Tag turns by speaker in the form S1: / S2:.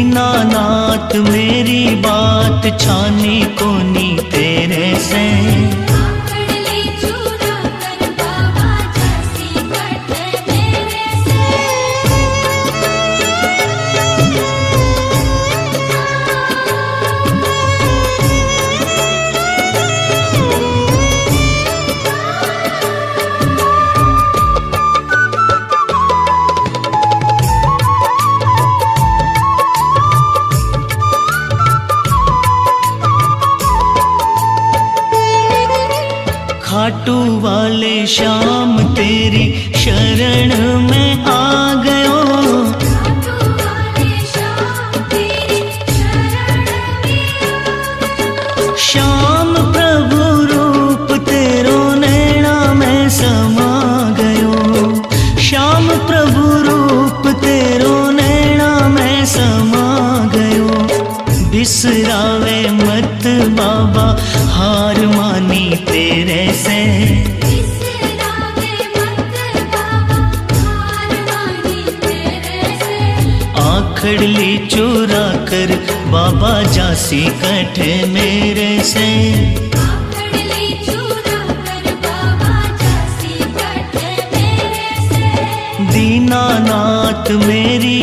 S1: दीनानाथ मेरी बात छानी कोनी तेरे से। खाटू वाले श्याम तेरी शरण में आ गयो। श्याम प्रभु रूप तेरो नैना में समा गयो। श्याम प्रभु रूप तेरो नैना में समा गयो। बिसरावे मत बाबा हार मानी तेरे से। आखड़ली चुरा कर बाबा जासी कटे मेरे से। दीनानाथ मेरी